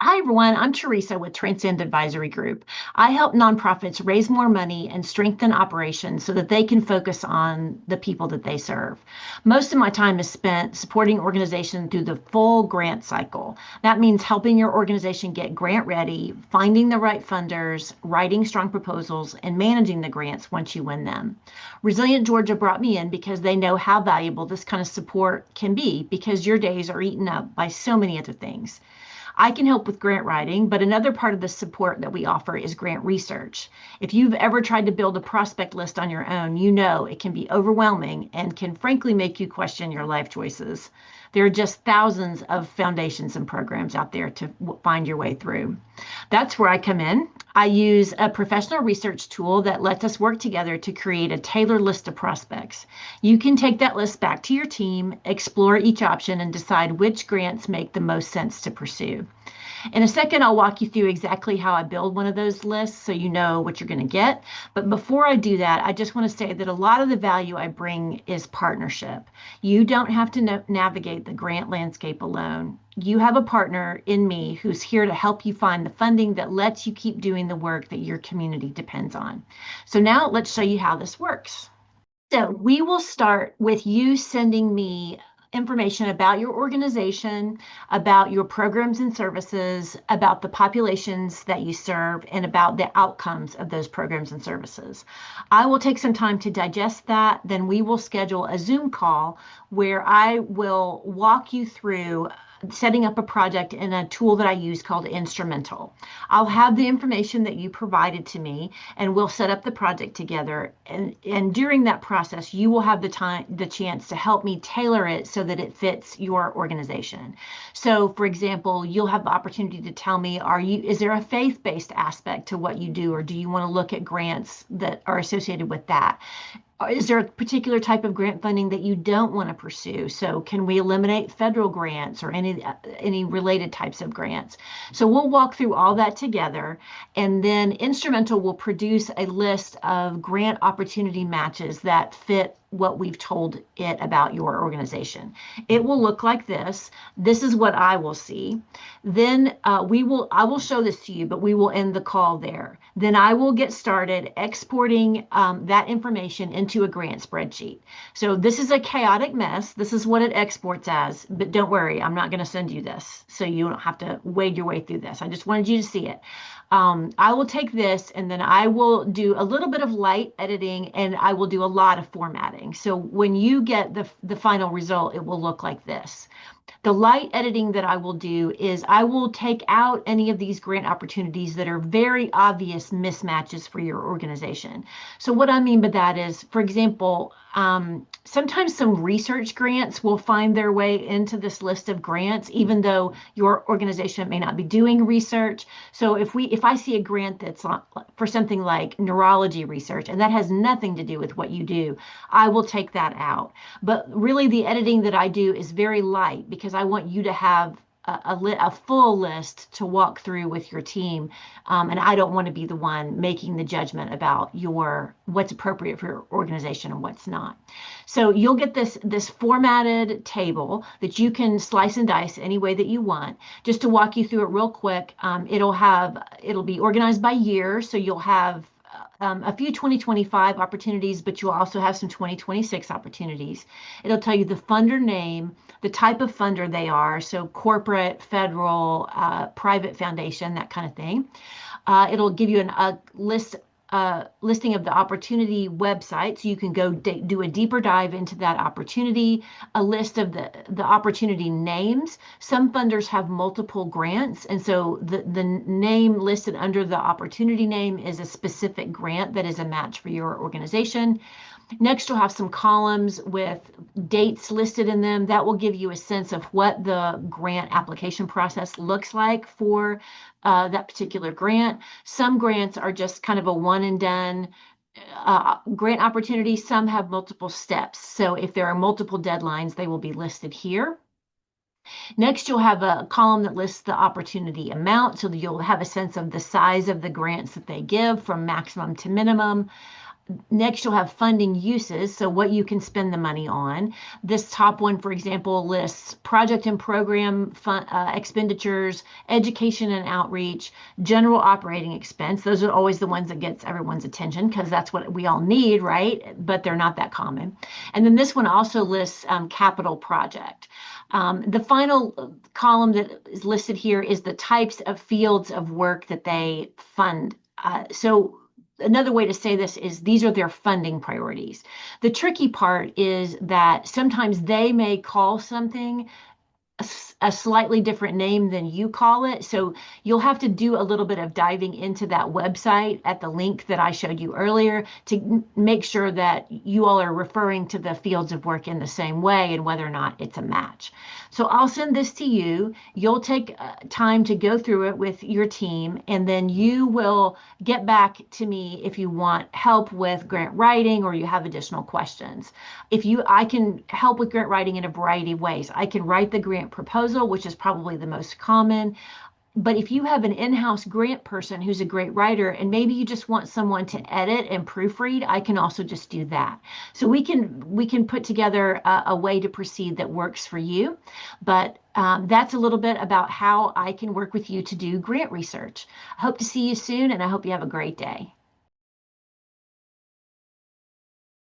Hi, everyone. I'm Teresa with Transcend Advisory Group. I help nonprofits raise more money and strengthen operations so that they can focus on the people that they serve. Most of my time is spent supporting organizations through the full grant cycle. That means helping your organization get grant ready, finding the right funders, writing strong proposals, and managing the grants once you win them. Resilient Georgia brought me in because they know how valuable this kind of support can be because your days are eaten up by so many other things. I can help with grant writing, but another part of the support that we offer is grant research. If you've ever tried to build a prospect list on your own, you know it can be overwhelming and can frankly make you question your life choices. There are just thousands of foundations and programs out there to find your way through. That's where I come in. I use a professional research tool that lets us work together to create a tailored list of prospects. You can take that list back to your team, explore each option, and decide which grants make the most sense to pursue. In a second, I'll walk you through exactly how I build one of those lists so you know what you're going to get. But before I do that, I just want to say that a lot of the value I bring is partnership. You don't have to navigate the grant landscape alone. You have a partner in me who's here to help you find the funding that lets you keep doing the work that your community depends on. So now let's show you how this works. So we will start with you sending me information about your organization, about your programs and services, about the populations that you serve, and about the outcomes of those programs and services. I will take some time to digest that. Then we will schedule a Zoom call where I will walk you through setting up a project in a tool that I use called Instrumental. I'll have the information that you provided to me and we'll set up the project together. And during that process, you will have the chance to help me tailor it so that it fits your organization. So for example, you'll have the opportunity to tell me, is there a faith-based aspect to what you do, or do you want to look at grants that are associated with that? Is there a particular type of grant funding that you don't want to pursue? So can we eliminate federal grants or any related types of grants? So we'll walk through all that together, and then Instrumental will produce a list of grant opportunity matches that fit what we've told it about your organization. It will look like this. This is what I will see. Then I will show this to you, but we will end the call there. Then I will get started exporting that information into a grant spreadsheet. So this is a chaotic mess. This is what it exports as, but don't worry, I'm not going to send you this. So you don't have to wade your way through this. I just wanted you to see it. I will take this and then I will do a little bit of light editing and I will do a lot of formatting. So when you get the final result, it will look like this. The light editing that I will do is I will take out any of these grant opportunities that are very obvious mismatches for your organization. So what I mean by that is, for example, sometimes some research grants will find their way into this list of grants, even though your organization may not be doing research. So if I see a grant that's for something like neurology research, and that has nothing to do with what you do, I will take that out. But really the editing that I do is very light because I want you to have a full list to walk through with your team. And I don't want to be the one making the judgment about what's appropriate for your organization and what's not. So you'll get this formatted table that you can slice and dice any way that you want. Just to walk you through it real quick, it'll be organized by year. So you'll have a few 2025 opportunities, but you'll also have some 2026 opportunities. It'll tell you the funder name, the type of funder they are, so corporate, federal, private foundation, that kind of thing. It'll give you a listing of the opportunity website, so you can go do a deeper dive into that opportunity, a list of the opportunity names. Some funders have multiple grants, and so the name listed under the opportunity name is a specific grant that is a match for your organization. Next, you'll have some columns with dates listed in them. That will give you a sense of what the grant application process looks like for that particular grant. Some grants are just kind of a one and done grant opportunity. Some have multiple steps. So if there are multiple deadlines, they will be listed here. Next, you'll have a column that lists the opportunity amount, so that you'll have a sense of the size of the grants that they give from maximum to minimum. Next, you'll have funding uses, so what you can spend the money on. This top one, for example, lists project and program expenditures, education and outreach, general operating expense. Those are always the ones that gets everyone's attention because that's what we all need, right? But they're not that common. And then this one also lists capital project. The final column that is listed here is the types of fields of work that they fund. So another way to say this is these are their funding priorities. The tricky part is that sometimes they may call something a slightly different name than you call it. So you'll have to do a little bit of diving into that website at the link that I showed you earlier to make sure that you all are referring to the fields of work in the same way and whether or not it's a match. So I'll send this to you. You'll take time to go through it with your team, and then you will get back to me if you want help with grant writing or you have additional questions. I can help with grant writing in a variety of ways. I can write the grant proposal, which is probably the most common. But if you have an in-house grant person who's a great writer and maybe you just want someone to edit and proofread, I can also just do that. So we can put together a way to proceed that works for you. But that's a little bit about how I can work with you to do grant research. I hope to see you soon, and I hope you have a great day.